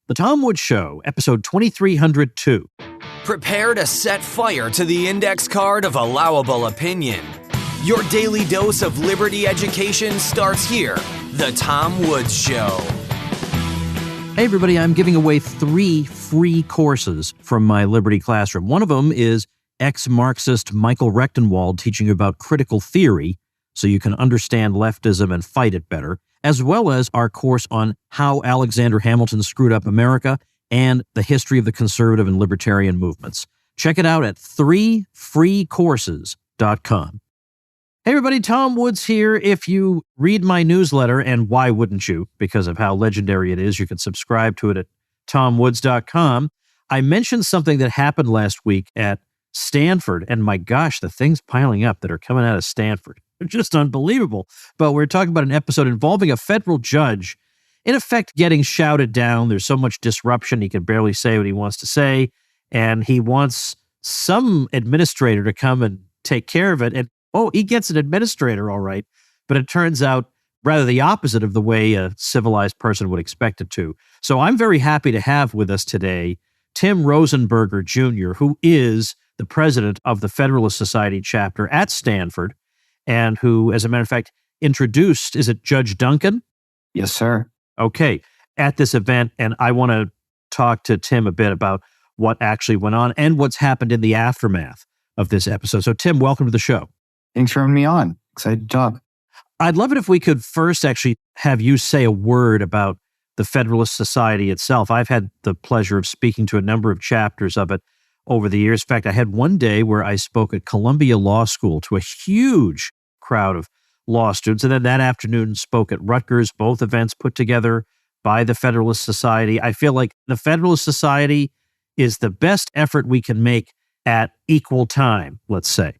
The Tom Woods Show, episode 2302. Prepare to set fire to the index card of allowable opinion. Your daily dose of liberty education starts here. The Tom Woods Show. Hey, everybody, I'm giving away 3 free courses from my Liberty Classroom. One of them is ex-Marxist Michael Rechtenwald teaching you about critical theory so you can understand leftism and fight it better, as well as our course on how Alexander Hamilton screwed up America and the history of the conservative and libertarian movements. Check it out at 3freecourses.com. Hey everybody, Tom Woods here. If you read my newsletter, and why wouldn't you? Because of how legendary it is, you can subscribe to it at tomwoods.com. I mentioned something that happened last week at Stanford, and my gosh, the things piling up that are coming out of Stanford. They're just unbelievable. But we're talking about an episode involving a federal judge, in effect, getting shouted down. There's so much disruption, he can barely say what he wants to say, and he wants some administrator to come and take care of it. And he gets an administrator, all right, but it turns out rather the opposite of the way a civilized person would expect it to. So I'm very happy to have with us today Tim Rosenberger, Jr., who is the president of the Federalist Society chapter at Stanford, and who, as a matter of fact, introduced, is it Judge Duncan? Yes, sir. Okay, at this event, and I want to talk to Tim a bit about what actually went on and what's happened in the aftermath of this episode. So, Tim, welcome to the show. Thanks for having me on. Excited to talk. I'd love it if we could first actually have you say a word about the Federalist Society itself. I've had the pleasure of speaking to a number of chapters of it over the years. In fact, I had one day where I spoke at Columbia Law School to a huge crowd of law students, and then that afternoon spoke at Rutgers, both events put together by the Federalist Society. I feel like the Federalist Society is the best effort we can make at equal time, let's say.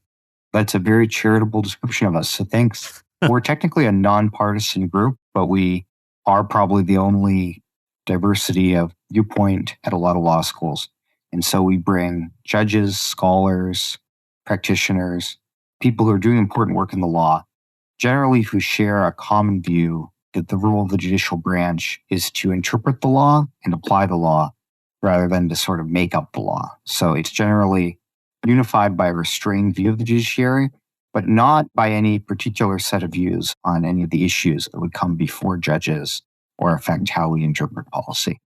That's a very charitable description of us, so thanks. We're technically a nonpartisan group, but we are probably the only diversity of viewpoint at a lot of law schools. And so we bring judges, scholars, practitioners, people who are doing important work in the law, generally who share a common view that the role of the judicial branch is to interpret the law and apply the law rather than to sort of make up the law. So it's generally unified by a restrained view of the judiciary, but not by any particular set of views on any of the issues that would come before judges or affect how we interpret policy.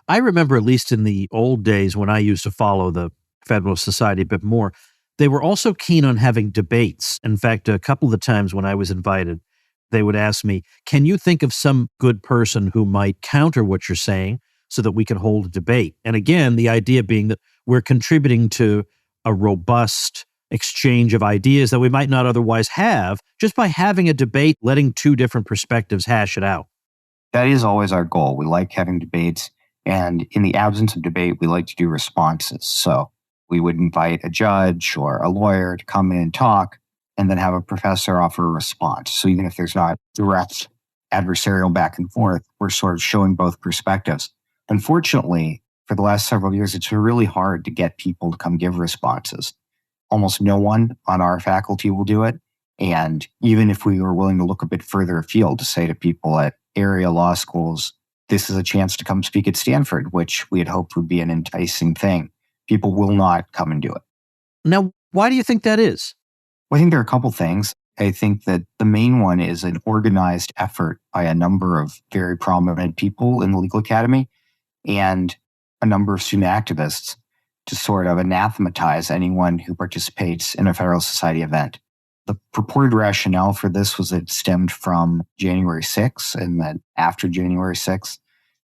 I remember, at least in the old days when I used to follow the Federalist Society a bit more, they were also keen on having debates. In fact, a couple of the times when I was invited, they would ask me, can you think of some good person who might counter what you're saying so that we can hold a debate? And again, the idea being that we're contributing to a robust exchange of ideas that we might not otherwise have just by having a debate, letting 2 different perspectives hash it out. That is always our goal. We like having debates. And in the absence of debate, we like to do responses. So we would invite a judge or a lawyer to come in and talk, and then have a professor offer a response. So even if there's not direct adversarial back and forth, we're sort of showing both perspectives. Unfortunately, for the last several years, it's been really hard to get people to come give responses. Almost no one on our faculty will do it. And even if we were willing to look a bit further afield to say to people at area law schools, this is a chance to come speak at Stanford, which we had hoped would be an enticing thing, people will not come and do it. Now, why do you think that is? Well, I think there are a couple things. I think that the main one is an organized effort by a number of very prominent people in the legal academy and a number of student activists to sort of anathematize anyone who participates in a Federalist Society event. The purported rationale for this was that it stemmed from January 6th, and that after January 6th,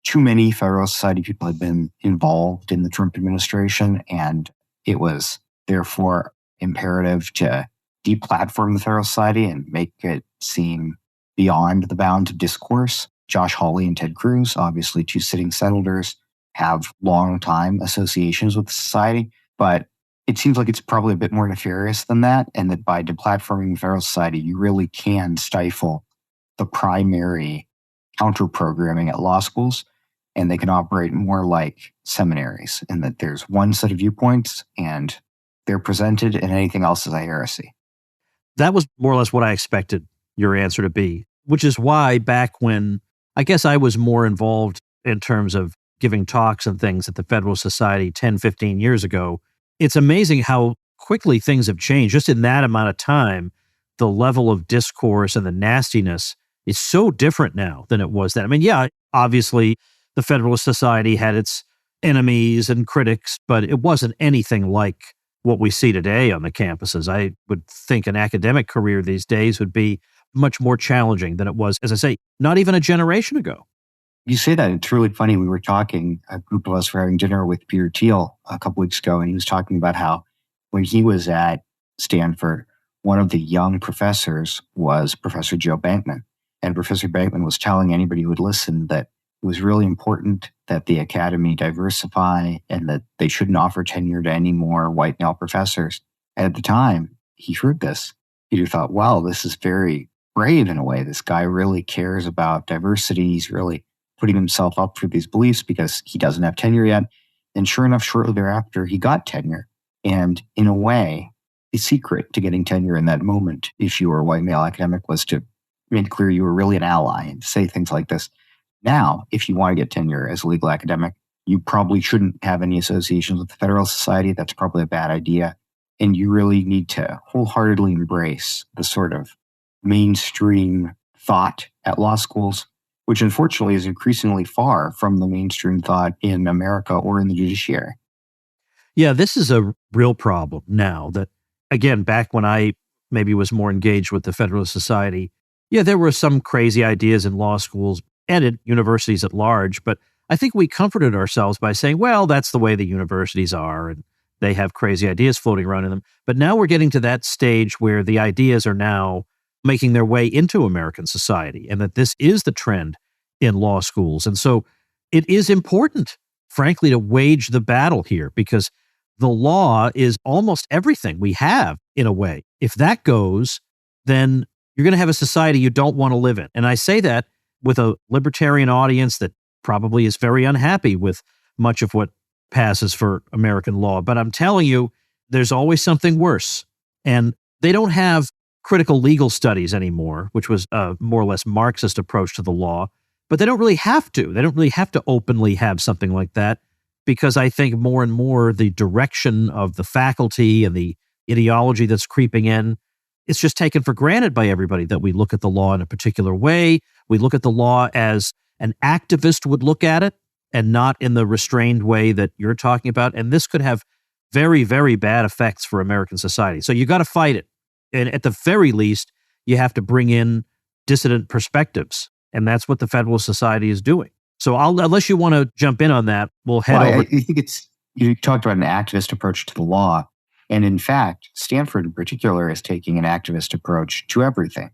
too many Federalist Society people had been involved in the Trump administration, and it was therefore imperative to deplatform the Federalist Society and make it seem beyond the bounds of discourse. Josh Hawley and Ted Cruz, obviously 2 sitting senators, have long-time associations with the society, but it seems like it's probably a bit more nefarious than that, and that by deplatforming the Federalist Society, you really can stifle the primary counter-programming at law schools, and they can operate more like seminaries, in that there's one set of viewpoints, and they're presented, and anything else is a heresy. That was more or less what I expected your answer to be, which is why back when I guess I was more involved in terms of giving talks and things at the Federalist Society 10, 15 years ago. It's amazing how quickly things have changed. Just in that amount of time, the level of discourse and the nastiness is so different now than it was then. I mean, yeah, obviously the Federalist Society had its enemies and critics, but it wasn't anything like what we see today on the campuses. I would think an academic career these days would be much more challenging than it was, as I say, not even a generation ago. You say that, it's really funny. We were talking, a group of us were having dinner with Peter Thiel a couple weeks ago, and he was talking about how when he was at Stanford, one of the young professors was Professor Joe Bankman. And Professor Bankman was telling anybody who would listen that it was really important that the academy diversify and that they shouldn't offer tenure to any more white male professors. And at the time he heard this, Peter thought, wow, this is very brave in a way. This guy really cares about diversity. He's really putting himself up for these beliefs because he doesn't have tenure yet. And sure enough, shortly thereafter, he got tenure. And in a way, the secret to getting tenure in that moment, if you were a white male academic, was to make clear you were really an ally and say things like this. Now, if you want to get tenure as a legal academic, you probably shouldn't have any associations with the Federalist Society. That's probably a bad idea. And you really need to wholeheartedly embrace the sort of mainstream thought at law schools, which unfortunately is increasingly far from the mainstream thought in America or in the judiciary. Yeah, this is a real problem now that, again, back when I maybe was more engaged with the Federalist Society, yeah, there were some crazy ideas in law schools and at universities at large, but I think we comforted ourselves by saying, well, that's the way the universities are, and they have crazy ideas floating around in them. But now we're getting to that stage where the ideas are now making their way into American society, and that this is the trend in law schools. And so it is important, frankly, to wage the battle here, because the law is almost everything we have in a way. If that goes, then you're going to have a society you don't want to live in. And I say that with a libertarian audience that probably is very unhappy with much of what passes for American law. But I'm telling you, there's always something worse. And they don't have critical legal studies anymore, which was a more or less Marxist approach to the law. But they don't really have to. They don't really have to openly have something like that, because I think more and more the direction of the faculty and the ideology that's creeping in, it's just taken for granted by everybody that we look at the law in a particular way. We look at the law as an activist would look at it, and not in the restrained way that you're talking about. And this could have very, very bad effects for American society. So you got to fight it. And at the very least, you have to bring in dissident perspectives. And that's what the Federalist Society is doing. So unless you want to jump in on that, we'll head over. I think you talked about an activist approach to the law. And in fact, Stanford in particular is taking an activist approach to everything.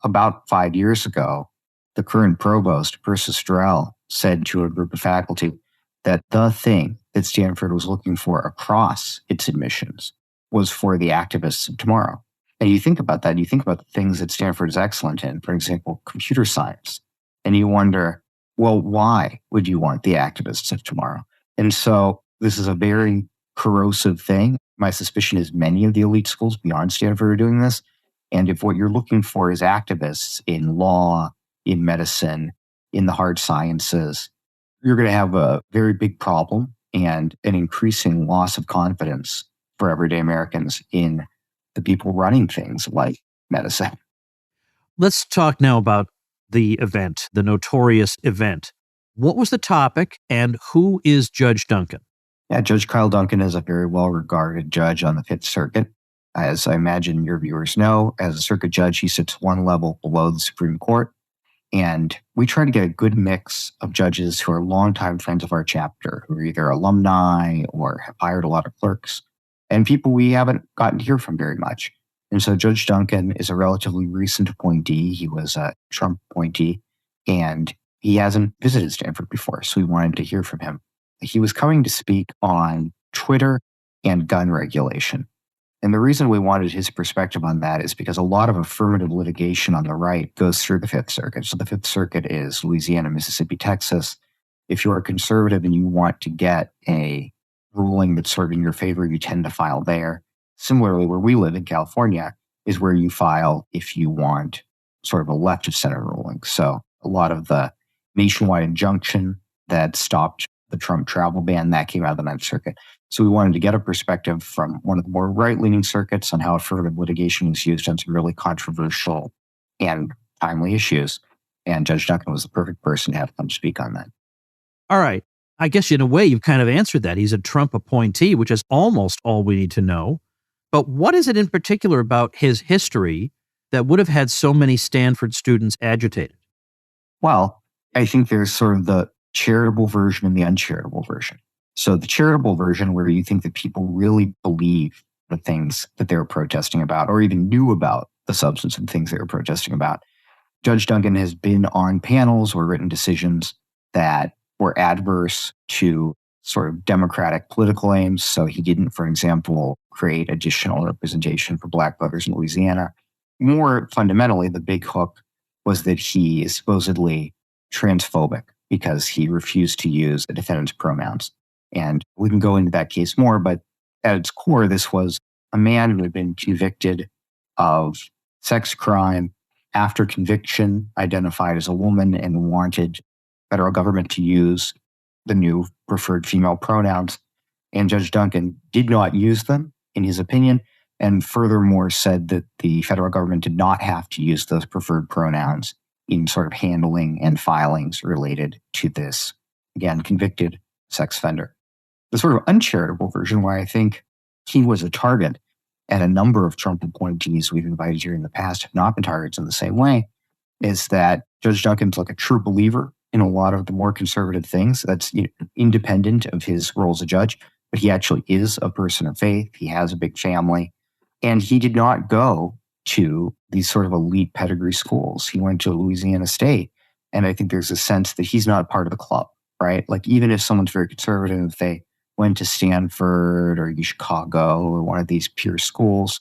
About 5 years ago, the current provost, Persis Strel, said to a group of faculty that the thing that Stanford was looking for across its admissions was for the activists of tomorrow. And you think about that, you think about the things that Stanford is excellent in, for example, computer science. And you wonder, well, why would you want the activists of tomorrow? And so this is a very corrosive thing. My suspicion is many of the elite schools beyond Stanford are doing this. And if what you're looking for is activists in law, in medicine, in the hard sciences, you're going to have a very big problem and an increasing loss of confidence for everyday Americans in the people running things like medicine. Let's talk now about the event, the notorious event. What was the topic, and who is Judge Duncan? Yeah, Judge Kyle Duncan is a very well-regarded judge on the Fifth Circuit. As I imagine your viewers know, as a circuit judge, he sits one level below the Supreme Court. And we try to get a good mix of judges who are longtime friends of our chapter, who are either alumni or have hired a lot of clerks, and people we haven't gotten to hear from very much. And so Judge Duncan is a relatively recent appointee. He was a Trump appointee, and he hasn't visited Stanford before, so we wanted to hear from him. He was coming to speak on Twitter and gun regulation. And the reason we wanted his perspective on that is because a lot of affirmative litigation on the right goes through the Fifth Circuit. So the Fifth Circuit is Louisiana, Mississippi, Texas. If you're a conservative and you want to get a ruling that's sort of in your favor, you tend to file there. Similarly, where we live in California is where you file if you want sort of a left of center ruling. So a lot of the nationwide injunction that stopped the Trump travel ban. That came out of the Ninth Circuit. So we wanted to get a perspective from one of the more right-leaning circuits on how affirmative litigation was used on some really controversial and timely issues. And Judge Duncan was the perfect person to have come speak on that. All right. I guess in a way you've kind of answered that. He's a Trump appointee, which is almost all we need to know. But what is it in particular about his history that would have had so many Stanford students agitated? Well, I think there's sort of the charitable version and the uncharitable version. So the charitable version, where you think that people really believe the things that they were protesting about, or even knew about the substance of the things they were protesting about. Judge Duncan has been on panels or written decisions that were adverse to sort of democratic political aims. So he didn't, for example, create additional representation for Black voters in Louisiana. More fundamentally, the big hook was that he is supposedly transphobic because he refused to use the defendant's pronouns. And we can go into that case more, but at its core, this was a man who had been convicted of sex crime, after conviction, identified as a woman and wanted federal government to use the new preferred female pronouns. And Judge Duncan did not use them, in his opinion, and furthermore said that the federal government did not have to use those preferred pronouns in sort of handling and filings related to this, again, convicted sex offender. The sort of uncharitable version, where I think he was a target, and a number of Trump appointees we've invited here in the past have not been targets in the same way, is that Judge Duncan's like a true believer in a lot of the more conservative things. That's independent of his role as a judge, but he actually is a person of faith. He has a big family, and he did not go to these sort of elite pedigree schools. He went to Louisiana State, and I think there's a sense that he's not part of the club, right? Like even if someone's very conservative, if they went to Stanford or Chicago or one of these peer schools,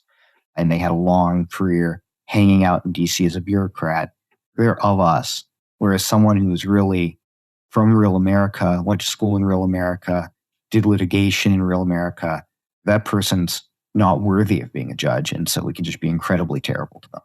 and they had a long career hanging out in DC as a bureaucrat, they're of us. Whereas someone who's really from real America, went to school in real America, did litigation in real America, that person's not worthy of being a judge. And so we can just be incredibly terrible to them.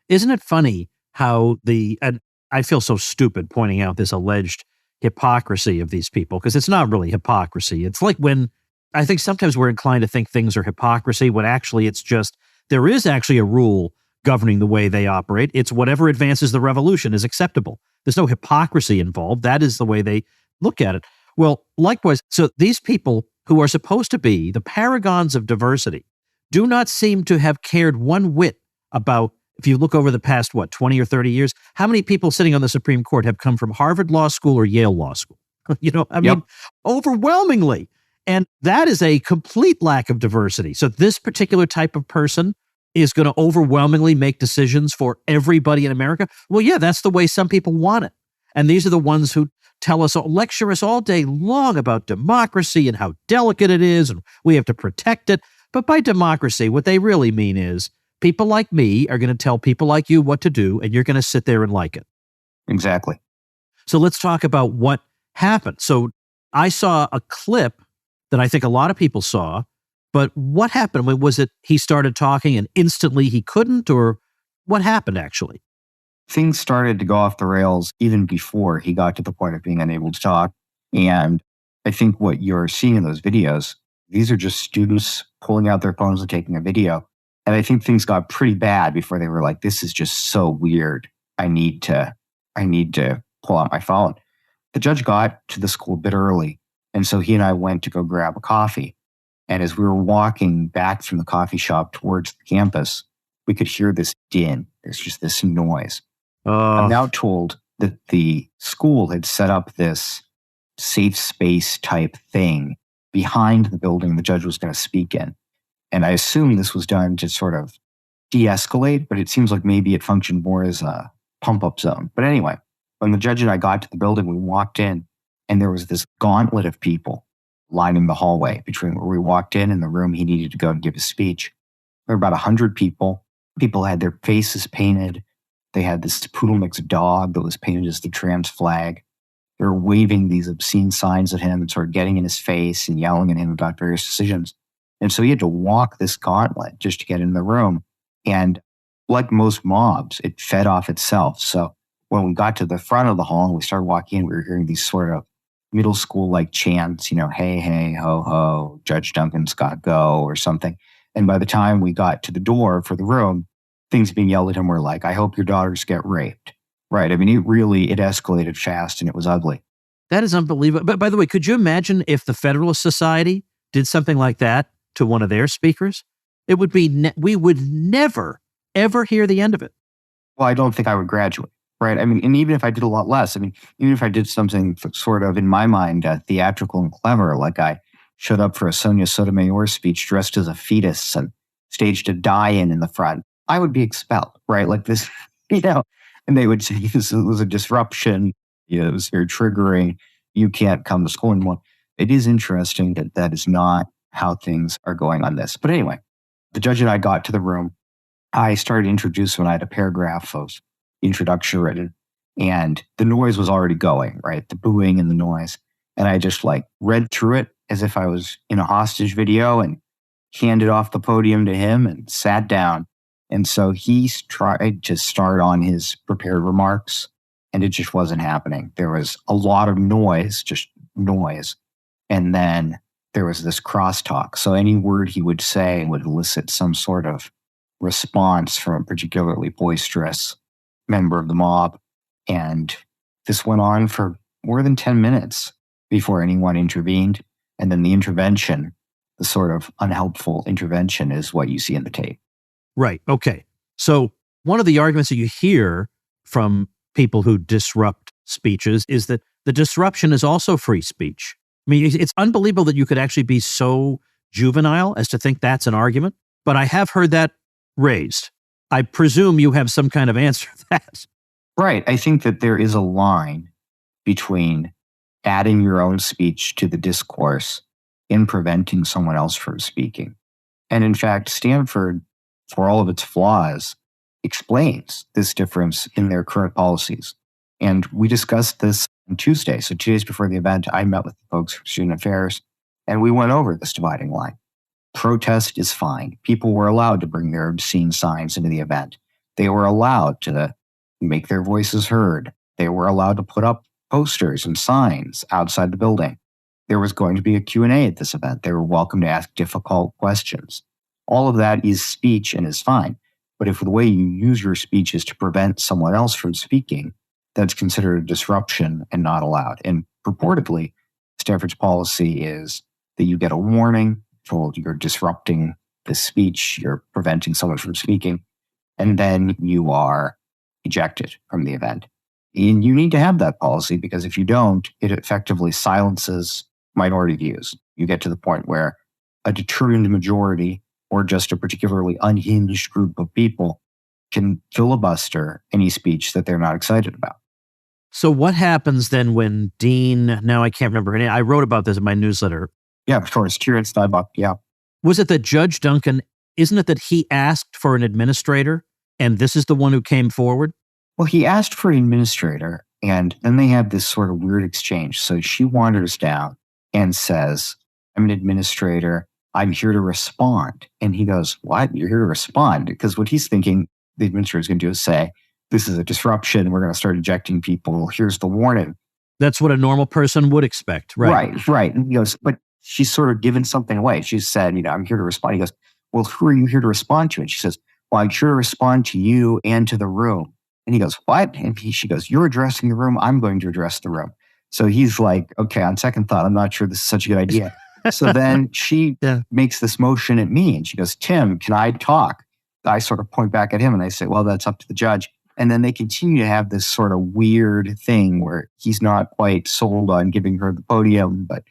Isn't it funny how and I feel so stupid pointing out this alleged hypocrisy of these people, because it's not really hypocrisy. It's like when I think sometimes we're inclined to think things are hypocrisy when actually it's just, there is actually a rule governing the way they operate. It's whatever advances the revolution is acceptable. There's no hypocrisy involved. That is the way they look at it. Well, likewise, so these people who are supposed to be the paragons of diversity do not seem to have cared one whit about, if you look over the past, 20 or 30 years, how many people sitting on the Supreme Court have come from Harvard Law School or Yale Law School? Overwhelmingly. And that is a complete lack of diversity. So this particular type of person is going to overwhelmingly make decisions for everybody in America. Well, yeah, that's the way some people want it. And these are the ones who lecture us all day long about democracy and how delicate it is and we have to protect it. But by democracy, what they really mean is people like me are going to tell people like you what to do, and you're going to sit there and like it. Exactly. So let's talk about what happened. So I saw a clip that I think a lot of people saw, but what happened? Was it he started talking and instantly he couldn't, or what happened actually? Things started to go off the rails even before he got to the point of being unable to talk. And I think what you're seeing in those videos, these are just students pulling out their phones and taking a video. And I think things got pretty bad before they were like, this is just so weird. I need to pull out my phone. The judge got to the school a bit early. And so he and I went to go grab a coffee. And as we were walking back from the coffee shop towards the campus, we could hear this din. There's just this noise. I'm now told that the school had set up this safe space type thing behind the building the judge was going to speak in. And I assume this was done to sort of de-escalate, but it seems like maybe it functioned more as a pump-up zone. But anyway, when the judge and I got to the building, we walked in, and there was this gauntlet of people lining the hallway between where we walked in and the room he needed to go and give his speech. There were about 100 people. People had their faces painted. They had this poodle mix dog that was painted as the trans flag. They were waving these obscene signs at him and sort of getting in his face and yelling at him about various decisions. And so he had to walk this gauntlet just to get in the room. And like most mobs, it fed off itself. So when we got to the front of the hall and we started walking in, we were hearing these sort of middle school like chants, hey, hey, ho, ho, Judge Duncan's got go or something. And by the time we got to the door for the room, things being yelled at him were like, I hope your daughters get raped. Right. I mean, it escalated fast and it was ugly. That is unbelievable. But by the way, could you imagine if the Federalist Society did something like that to one of their speakers? It would be, we would never, ever hear the end of it. Well, I don't think I would graduate. Right. I mean, and even if I did a lot less, even if I did something sort of, in my mind, theatrical and clever, like I showed up for a Sonia Sotomayor speech dressed as a fetus and staged a die-in the front, I would be expelled, right? Like this, and they would say this was a disruption. It was very triggering. You can't come to school anymore. It is interesting that is not how things are going on this. But anyway, the judge and I got to the room. I started introducing when I had a paragraph of introduction written, and the noise was already going, right? The booing and the noise. And I just read through it as if I was in a hostage video and handed off the podium to him and sat down. And so he tried to start on his prepared remarks, and it just wasn't happening. There was a lot of noise, just noise. And then there was this crosstalk. So any word he would say would elicit some sort of response from a particularly boisterous member of the mob. And this went on for more than 10 minutes before anyone intervened. And then the intervention, the sort of unhelpful intervention, is what you see in the tape. Right. Okay. So one of the arguments that you hear from people who disrupt speeches is that the disruption is also free speech. I mean, it's unbelievable that you could actually be so juvenile as to think that's an argument, but I have heard that raised. I presume you have some kind of answer to that. Right. I think that there is a line between adding your own speech to the discourse and preventing someone else from speaking. And in fact, Stanford, for all of its flaws, explains this difference in their current policies. And we discussed this on Tuesday. So 2 days before the event, I met with the folks from Student Affairs, and we went over this dividing line. Protest is fine. People were allowed to bring their obscene signs into the event. They were allowed to make their voices heard. They were allowed to put up posters and signs outside the building. There was going to be a Q&A at this event. They were welcome to ask difficult questions. All of that is speech and is fine. But if the way you use your speech is to prevent someone else from speaking, that's considered a disruption and not allowed. And purportedly, Stanford's policy is that you get a warning, told you're disrupting the speech, you're preventing someone from speaking, and then you are ejected from the event. And you need to have that policy, because if you don't, it effectively silences minority views. You get to the point where a determined majority or just a particularly unhinged group of people can filibuster any speech that they're not excited about. So what happens then when Dean, now I can't remember her name, I wrote about this in my newsletter. Yeah, of course, Kieran Steinbach, yeah. Was it that Judge Duncan, isn't it that he asked for an administrator and this is the one who came forward? Well, he asked for an administrator, and then they had this sort of weird exchange. So she wanders down and says, I'm an administrator. I'm here to respond. And he goes, what? You're here to respond? Because what he's thinking the administrator is going to do is say, this is a disruption. We're going to start ejecting people. Here's the warning. That's what a normal person would expect, right? Right. And he goes, but she's sort of given something away. She said, I'm here to respond. He goes, well, who are you here to respond to? And she says, well, I'm here to respond to you and to the room. And he goes, what? And she goes, you're addressing the room. I'm going to address the room. So he's like, okay, on second thought, I'm not sure this is such a good idea. So then she makes this motion at me and she goes, Tim, can I talk? I sort of point back at him and I say, well, that's up to the judge. And then they continue to have this sort of weird thing where he's not quite sold on giving her the podium, but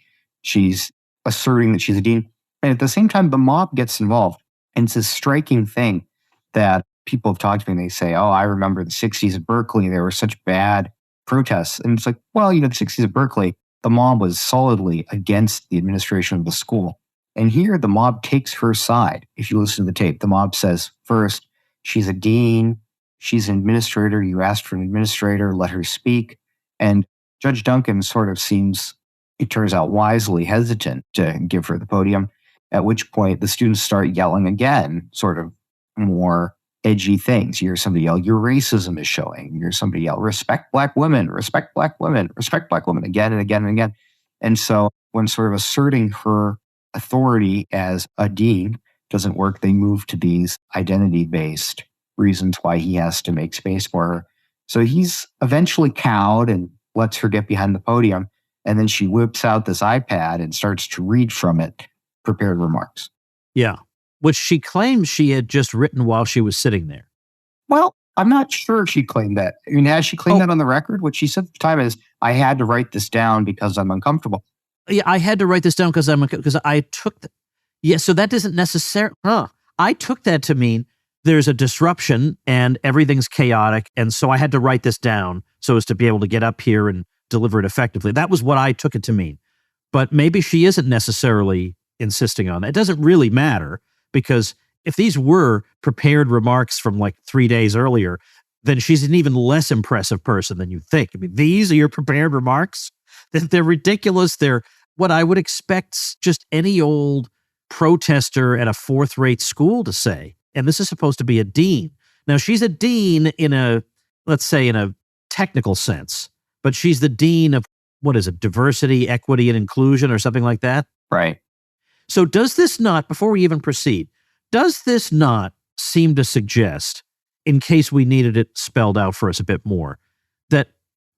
she's asserting that she's a dean. And at the same time, the mob gets involved. And it's a striking thing that people have talked to me and they say, oh, I remember the 60s at Berkeley. There were such bad protests. And it's like, well, the 60s at Berkeley, the mob was solidly against the administration of the school. And here the mob takes her side. If you listen to the tape, the mob says, first, she's a dean. She's an administrator. You asked for an administrator. Let her speak. And Judge Duncan sort of seems, it turns out, wisely hesitant to give her the podium, at which point the students start yelling again, sort of more edgy things. You hear somebody yell, your racism is showing. You hear somebody yell, respect black women, respect black women, respect black women, again and again and again. And so when sort of asserting her authority as a dean doesn't work, they move to these identity-based reasons why he has to make space for her. So he's eventually cowed and lets her get behind the podium. And then she whips out this iPad and starts to read from it prepared remarks. Yeah. Which she claims she had just written while she was sitting there. Well, I'm not sure she claimed that. I mean, has she claimed that on the record? What she said at the time is, I had to write this down because I'm uncomfortable. Yeah, I had to write this down because I took so that doesn't necessarily, I took that to mean there's a disruption and everything's chaotic. And so I had to write this down so as to be able to get up here and deliver it effectively. That was what I took it to mean. But maybe she isn't necessarily insisting on that. It doesn't really matter, because if these were prepared remarks from like 3 days earlier, then she's an even less impressive person than you think. I mean, these are your prepared remarks? They're ridiculous. They're what I would expect just any old protester at a fourth-rate school to say. And this is supposed to be a dean. Now, she's a dean in a, let's say, in a technical sense, but she's the dean of, what is it, diversity, equity, and inclusion or something like that? Right. So does this not, before we even proceed, does this not seem to suggest, in case we needed it spelled out for us a bit more, that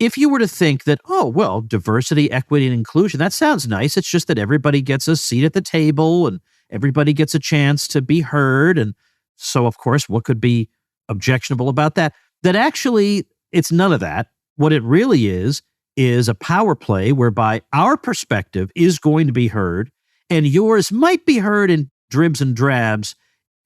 if you were to think that, oh, well, diversity, equity, and inclusion, that sounds nice. It's just that everybody gets a seat at the table and everybody gets a chance to be heard. And so, of course, what could be objectionable about that? That actually, it's none of that. What it really is a power play whereby our perspective is going to be heard and yours might be heard in dribs and drabs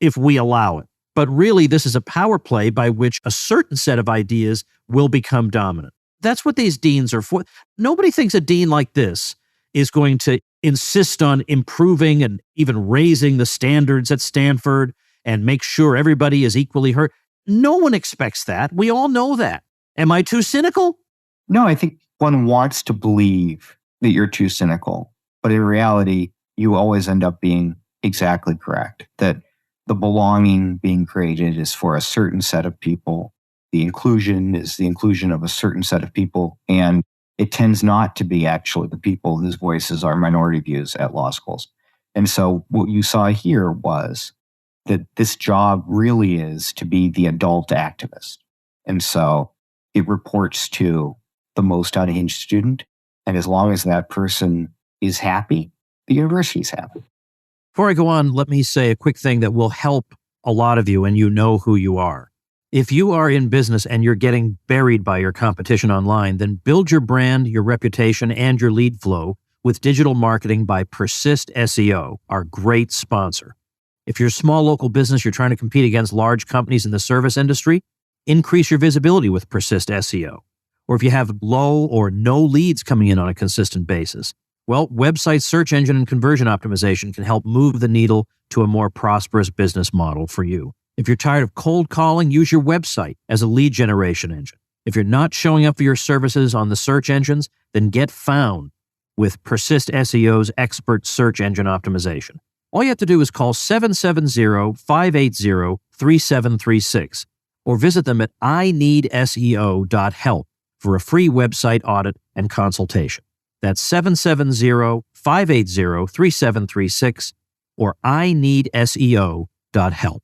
if we allow it. But really, this is a power play by which a certain set of ideas will become dominant. That's what these deans are for. Nobody thinks a dean like this is going to insist on improving and even raising the standards at Stanford and make sure everybody is equally heard. No one expects that. We all know that. Am I too cynical? No, I think one wants to believe that you're too cynical. But in reality, you always end up being exactly correct. That the belonging being created is for a certain set of people. The inclusion is the inclusion of a certain set of people. And it tends not to be actually the people whose voices are minority views at law schools. And so what you saw here was that this job really is to be the adult activist. And so it reports to the most unhinged student. And as long as that person is happy, the university is happy. Before I go on, let me say a quick thing that will help a lot of you, and you know who you are. If you are in business and you're getting buried by your competition online, then build your brand, your reputation, and your lead flow with digital marketing by Persist SEO, our great sponsor. If you're a small local business, you're trying to compete against large companies in the service industry, increase your visibility with Persist SEO. Or if you have low or no leads coming in on a consistent basis, well, website search engine and conversion optimization can help move the needle to a more prosperous business model for you. If you're tired of cold calling, use your website as a lead generation engine. If you're not showing up for your services on the search engines, then get found with Persist SEO's expert search engine optimization. All you have to do is call 770-580-3736 or visit them at ineedseo.help for a free website audit and consultation. That's 770-580-3736 or ineedseo.help.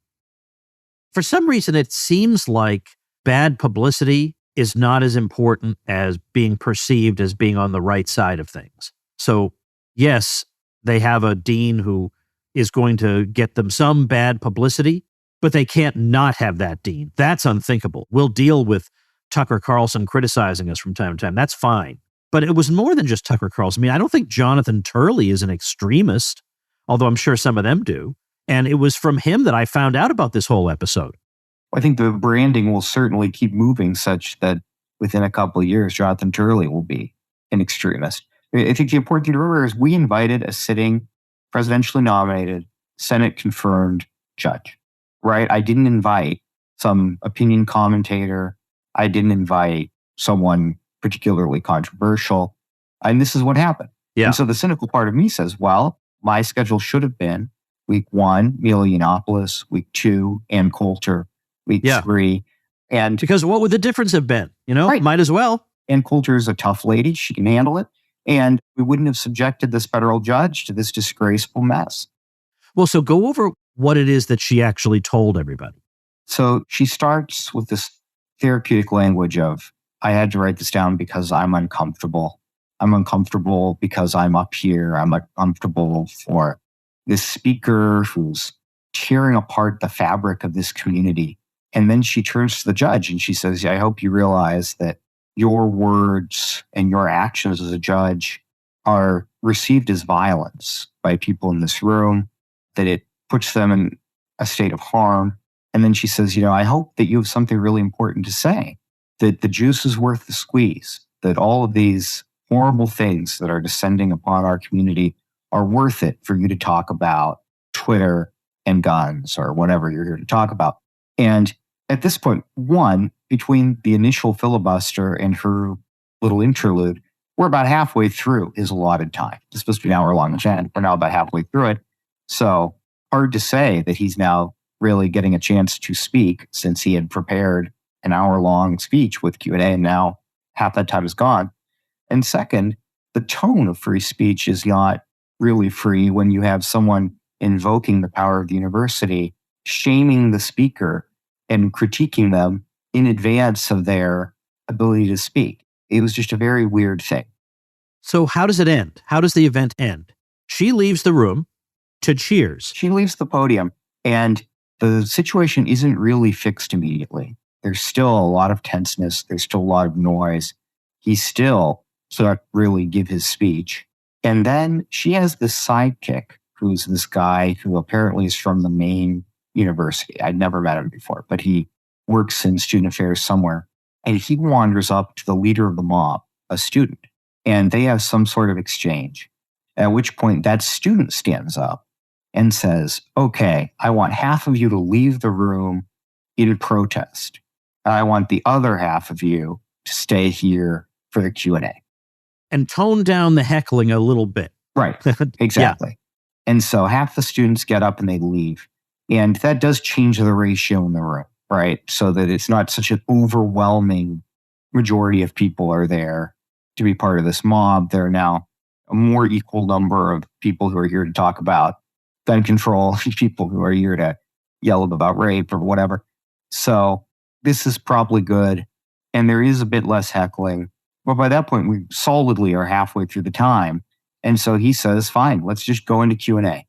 For some reason, it seems like bad publicity is not as important as being perceived as being on the right side of things. So, yes, they have a dean who is going to get them some bad publicity, but they can't not have that dean. That's unthinkable. We'll deal with Tucker Carlson criticizing us from time to time. That's fine. But it was more than just Tucker Carlson. I mean, I don't think Jonathan Turley is an extremist, although I'm sure some of them do. And it was from him that I found out about this whole episode. I think the branding will certainly keep moving such that within a couple of years, Jonathan Turley will be an extremist. I think the important thing to remember is we invited a sitting, presidentially nominated, Senate confirmed judge, right? I didn't invite some opinion commentator. I didn't invite someone particularly controversial. And this is what happened. Yeah. And so the cynical part of me says, well, my schedule should have been week 1, Mila Yiannopoulos, week 2, Ann Coulter, week 3. And because what would the difference have been? You know, right. Might as well. Ann Coulter is a tough lady. She can handle it. And we wouldn't have subjected this federal judge to this disgraceful mess. Well, so go over what it is that she actually told everybody. So she starts with this therapeutic language of, I had to write this down because I'm uncomfortable. I'm uncomfortable because I'm up here. I'm uncomfortable for this speaker who's tearing apart the fabric of this community. And then she turns to the judge and she says, I hope you realize that your words and your actions as a judge are received as violence by people in this room, that it puts them in a state of harm. And then she says, I hope that you have something really important to say, that the juice is worth the squeeze, that all of these horrible things that are descending upon our community are worth it for you to talk about Twitter and guns or whatever you're here to talk about. And at this point, between the initial filibuster and her little interlude, we're about halfway through his allotted time. It's supposed to be an hour-long event. We're now about halfway through it. So hard to say that he's now really getting a chance to speak since he had prepared an hour-long speech with Q&A and now half that time is gone. And second, the tone of free speech is not really free when you have someone invoking the power of the university, shaming the speaker and critiquing them in advance of their ability to speak. It was just a very weird thing. So how does it end? How does the event end? She leaves the room to cheers. She leaves the podium and the situation isn't really fixed immediately. There's still a lot of tenseness. There's still a lot of noise. He still can't really give his speech. And then she has this sidekick who's this guy who apparently is from the Maine University. I'd never met him before, but he works in student affairs somewhere. And he wanders up to the leader of the mob, a student, and they have some sort of exchange, at which point that student stands up and says, okay, I want half of you to leave the room in protest. And I want the other half of you to stay here for the Q&A. And tone down the heckling a little bit. Right, exactly. Yeah. And so half the students get up and they leave. And that does change the ratio in the room, right? So that it's not such an overwhelming majority of people are there to be part of this mob. There are now a more equal number of people who are here to talk about gun control, people who are here to yell about rape or whatever. So this is probably good. And there is a bit less heckling. But by that point, we solidly are halfway through the time. And so he says, fine, let's just go into Q&A.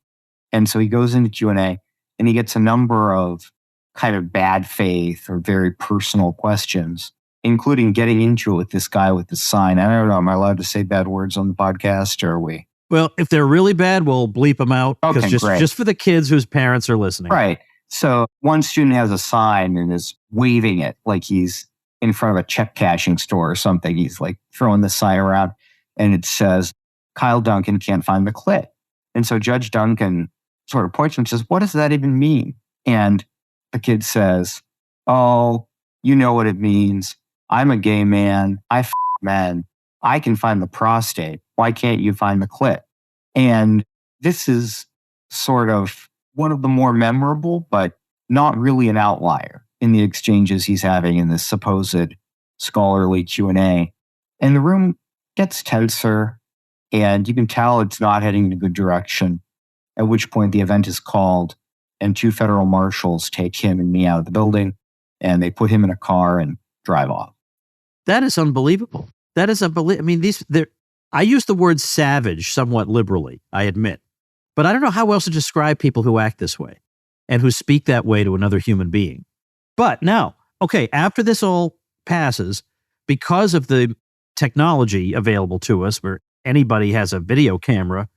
And so he goes into Q&A and he gets a number of kind of bad faith or very personal questions, including getting into it with this guy with the sign. I don't know, am I allowed to say bad words on the podcast or are we? Well, if they're really bad, we'll bleep them out. Okay, just for the kids whose parents are listening. Right. So one student has a sign and is waving it like he's in front of a check cashing store or something. He's like throwing the sign around and it says, Kyle Duncan can't find the clit. And so Judge Duncan sort of points and says, what does that even mean? And the kid says, oh, you know what it means. I'm a gay man. I f men. I can find the prostate. Why can't you find the clit? And this is sort of one of the more memorable, but not really an outlier in the exchanges he's having in this supposed scholarly Q&A. And the room gets tenser, and you can tell it's not heading in a good direction, at which point the event is called, and 2 federal marshals take him and me out of the building, and they put him in a car and drive off. That is unbelievable. That is unbelievable. I mean, I use the word savage somewhat liberally, I admit. But I don't know how else to describe people who act this way and who speak that way to another human being. But now, okay, after this all passes, because of the technology available to us where anybody has a video camera,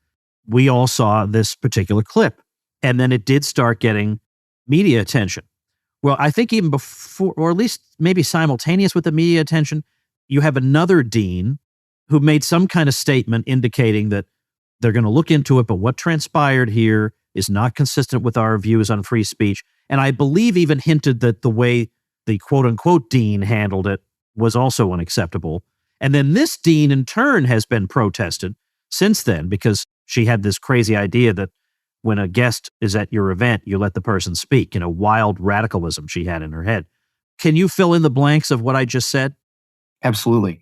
we all saw this particular clip. And then it did start getting media attention. Well, I think even before, or at least maybe simultaneous with the media attention, you have another dean who made some kind of statement indicating that they're going to look into it, but what transpired here is not consistent with our views on free speech. And I believe even hinted that the way the quote-unquote dean handled it was also unacceptable. And then this dean, in turn, has been protested since then because she had this crazy idea that when a guest is at your event, you let the person speak, wild radicalism she had in her head. Can you fill in the blanks of what I just said? Absolutely.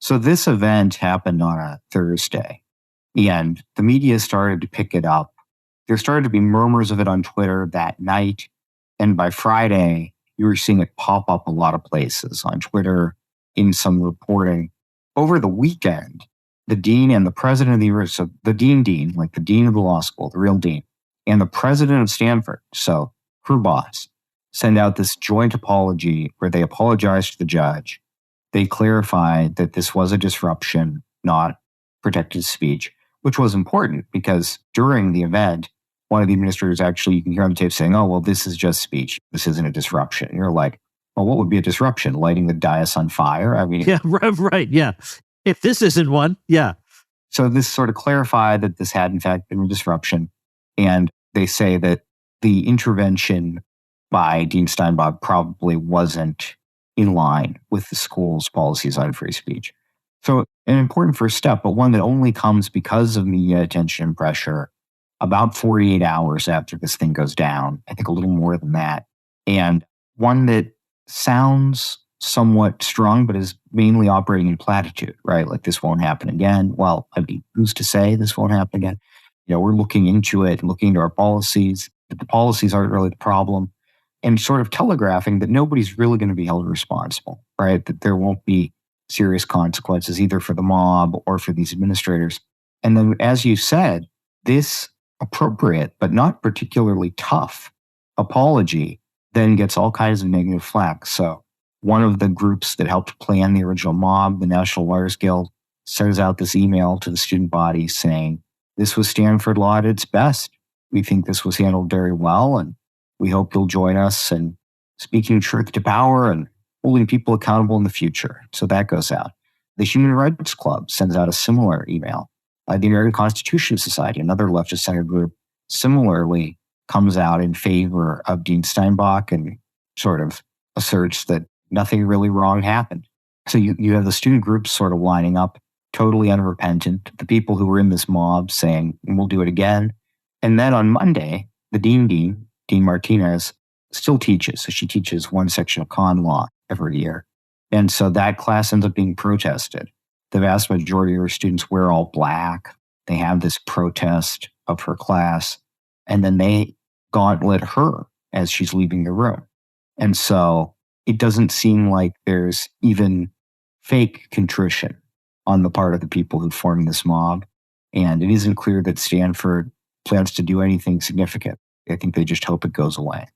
So this event happened on a Thursday, and the media started to pick it up. There started to be murmurs of it on Twitter that night, and by Friday, you were seeing it pop up a lot of places on Twitter, in some reporting. Over the weekend, the dean and the president of the university, so the dean, like the dean of the law school, the real dean, and the president of Stanford, so her boss, send out this joint apology where they apologized to the judge. They clarified that this was a disruption, not protected speech, which was important because during the event, one of the administrators actually, you can hear on the tape saying, oh, well, this is just speech. This isn't a disruption. And you're like, well, what would be a disruption? Lighting the dais on fire? I mean, yeah, right. Yeah. If this isn't one, yeah. So this sort of clarified that this had in fact been a disruption. And they say that the intervention by Dean Steinbach probably wasn't in line with the school's policies on free speech. So an important first step, but one that only comes because of media attention and pressure about 48 hours after this thing goes down. I think a little more than that. And one that sounds somewhat strong, but is mainly operating in platitude, right? Like this won't happen again. Well, I mean, who's to say this won't happen again? You know, we're looking into it, looking into our policies. But the policies aren't really the problem. And sort of telegraphing that nobody's really going to be held responsible, right? That there won't be serious consequences either for the mob or for these administrators. And then, as you said, this appropriate but not particularly tough apology then gets all kinds of negative flack. So one of the groups that helped plan the original mob, the National Lawyers Guild, sends out this email to the student body saying, this was Stanford law at its best. We think this was handled very well, and we hope you'll join us in speaking truth to power and holding people accountable in the future. So that goes out. The Human Rights Club sends out a similar email. The American Constitution Society, another leftist-centered group, similarly comes out in favor of Dean Steinbach and sort of asserts that nothing really wrong happened. So you have the student groups sort of lining up, totally unrepentant, the people who were in this mob saying, we'll do it again. And then on Monday, the Dean Martinez, still teaches. So she teaches one section of con law every year. And so that class ends up being protested. The vast majority of her students wear all black. They have this protest of her class. And then they gauntlet her as she's leaving the room. And so it doesn't seem like there's even fake contrition on the part of the people who formed this mob. And it isn't clear that Stanford plans to do anything significant. I think they just hope it goes away.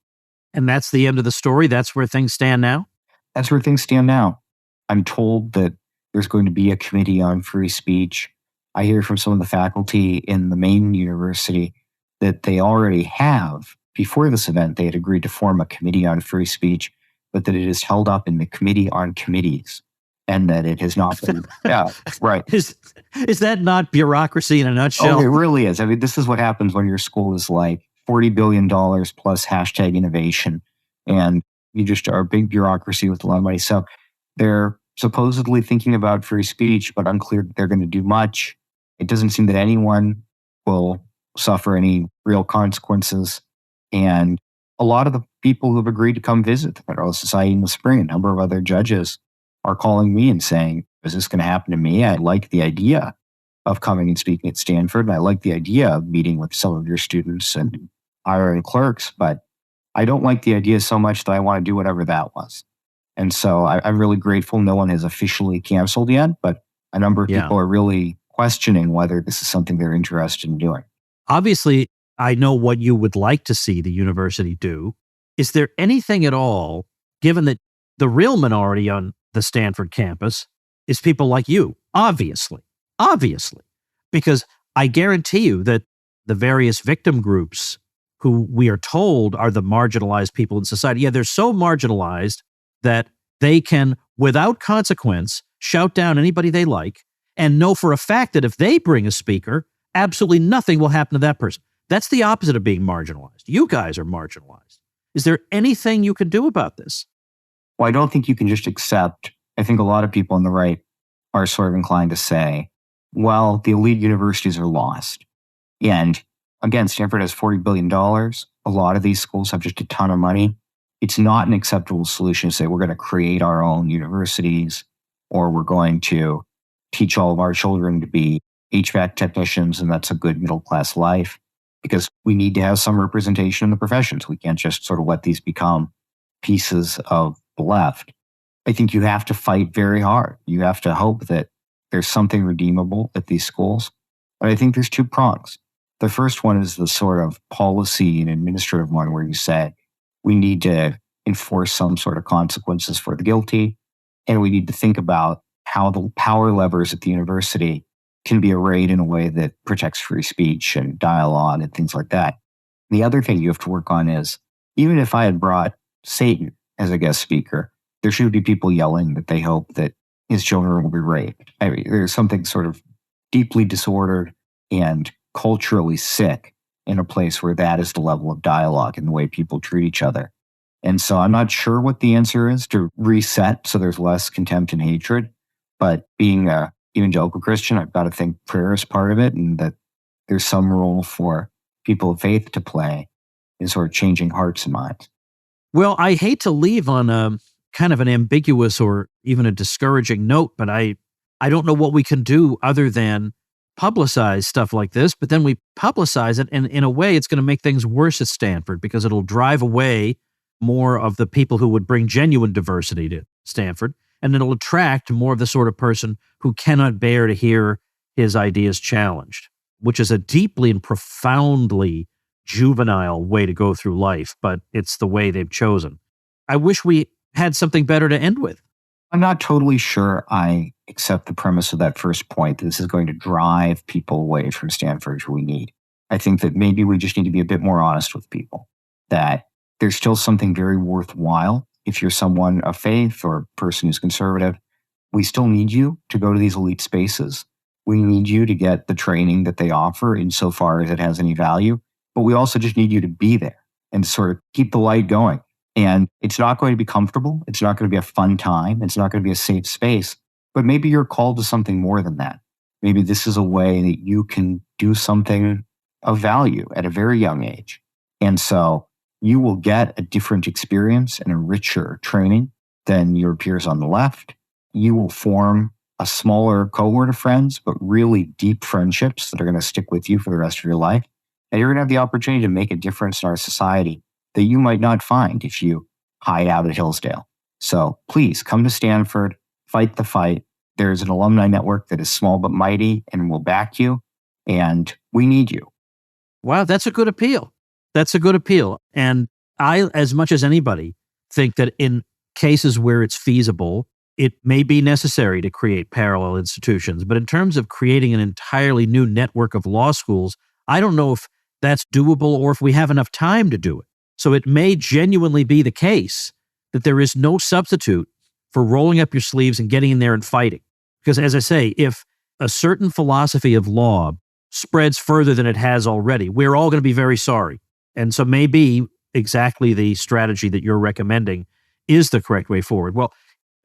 And that's the end of the story? That's where things stand now? That's where things stand now. I'm told that there's going to be a committee on free speech. I hear from some of the faculty in the main university that they already have, before this event, they had agreed to form a committee on free speech, but that it is held up in the committee on committees and that it has not been. Yeah, right. Is that not bureaucracy in a nutshell? Oh, it really is. I mean, this is what happens when your school is like $40 billion plus hashtag innovation, and you just are a big bureaucracy with a lot of money. So they're supposedly thinking about free speech, but unclear that they're going to do much. It doesn't seem that anyone will suffer any real consequences. And a lot of the people who have agreed to come visit the Federalist Society in the spring, a number of other judges are calling me and saying, is this going to happen to me? I like the idea of coming and speaking at Stanford. And I like the idea of meeting with some of your students and hiring clerks, but I don't like the idea so much that I want to do whatever that was. And so I'm really grateful no one has officially canceled yet, but a number of people are really questioning whether this is something they're interested in doing. Obviously, I know what you would like to see the university do. Is there anything at all, given that the real minority on the Stanford campus is people like you, obviously, because I guarantee you that the various victim groups who we are told are the marginalized people in society, they're so marginalized that they can, without consequence, shout down anybody they like and know for a fact that if they bring a speaker, absolutely nothing will happen to that person. That's the opposite of being marginalized. You guys are marginalized. Is there anything you can do about this? Well, I don't think you can just accept. I think a lot of people on the right are sort of inclined to say, well, the elite universities are lost. And again, Stanford has $40 billion. A lot of these schools have just a ton of money. It's not an acceptable solution to say we're going to create our own universities or we're going to teach all of our children to be HVAC technicians, and that's a good middle-class life, because we need to have some representation in the professions. We can't just sort of let these become pieces of the left. I think you have to fight very hard. You have to hope that there's something redeemable at these schools. But I think there's two prongs. The first one is the sort of policy and administrative one where you say, we need to enforce some sort of consequences for the guilty, and we need to think about how the power levers at the university can be arrayed in a way that protects free speech and dialogue and things like that. The other thing you have to work on is, even if I had brought Satan as a guest speaker, there should be people yelling that they hope that his children will be raped. I mean, there's something sort of deeply disordered and culturally sick in a place where that is the level of dialogue and the way people treat each other. And so I'm not sure what the answer is to reset so there's less contempt and hatred. But being a evangelical Christian, I've got to think prayer is part of it, and that there's some role for people of faith to play in sort of changing hearts and minds. Well, I hate to leave on a kind of an ambiguous or even a discouraging note, but I don't know what we can do other than publicize stuff like this, but then we publicize it, and in a way it's going to make things worse at Stanford because it'll drive away more of the people who would bring genuine diversity to Stanford, and it'll attract more of the sort of person who cannot bear to hear his ideas challenged, which is a deeply and profoundly juvenile way to go through life, but it's the way they've chosen. I wish we had something better to end with. I'm not totally sure I accept the premise of that first point, that this is going to drive people away from Stanford, which we need. I think that maybe we just need to be a bit more honest with people, that there's still something very worthwhile. If you're someone of faith or a person who's conservative, we still need you to go to these elite spaces. We need you to get the training that they offer insofar as it has any value, but we also just need you to be there and sort of keep the light going. And it's not going to be comfortable. It's not going to be a fun time. It's not going to be a safe space, but maybe you're called to something more than that. Maybe this is a way that you can do something of value at a very young age. And so you will get a different experience and a richer training than your peers on the left. You will form a smaller cohort of friends, but really deep friendships that are going to stick with you for the rest of your life. And you're going to have the opportunity to make a difference in our society that you might not find if you hide out at Hillsdale. So please come to Stanford, fight the fight. There's an alumni network that is small but mighty and will back you. And we need you. Wow, that's a good appeal. That's a good appeal. And I, as much as anybody, think that in cases where it's feasible, it may be necessary to create parallel institutions. But in terms of creating an entirely new network of law schools, I don't know if that's doable or if we have enough time to do it. So it may genuinely be the case that there is no substitute for rolling up your sleeves and getting in there and fighting. Because as I say, if a certain philosophy of law spreads further than it has already, we're all going to be very sorry. And so maybe exactly the strategy that you're recommending is the correct way forward. Well,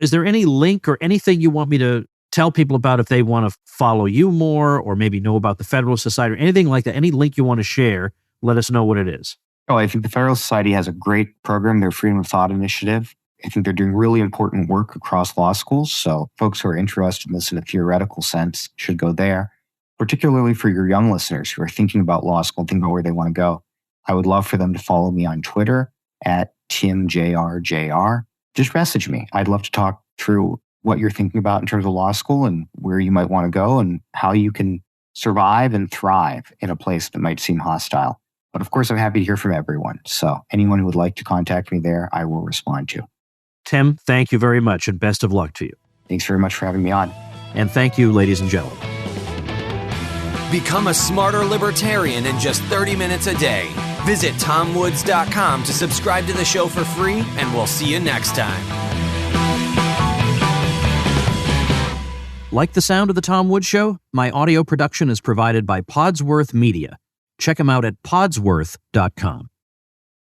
is there any link or anything you want me to tell people about if they want to follow you more or maybe know about the Federalist Society or anything like that? Any link you want to share, let us know what it is. Oh, I think the Federalist Society has a great program, their Freedom of Thought Initiative. I think they're doing really important work across law schools. So folks who are interested in this in a theoretical sense should go there, particularly for your young listeners who are thinking about law school, thinking about where they want to go. I would love for them to follow me on Twitter at TimJRJR. Just message me. I'd love to talk through what you're thinking about in terms of law school and where you might want to go and how you can survive and thrive in a place that might seem hostile. But of course, I'm happy to hear from everyone. So anyone who would like to contact me there, I will respond to. Tim, thank you very much and best of luck to you. Thanks very much for having me on. And thank you, ladies and gentlemen. Become a smarter libertarian in just 30 minutes a day. Visit TomWoods.com to subscribe to the show for free, and we'll see you next time. Like the sound of The Tom Woods Show? My audio production is provided by Podsworth Media. Check them out at podsworth.com.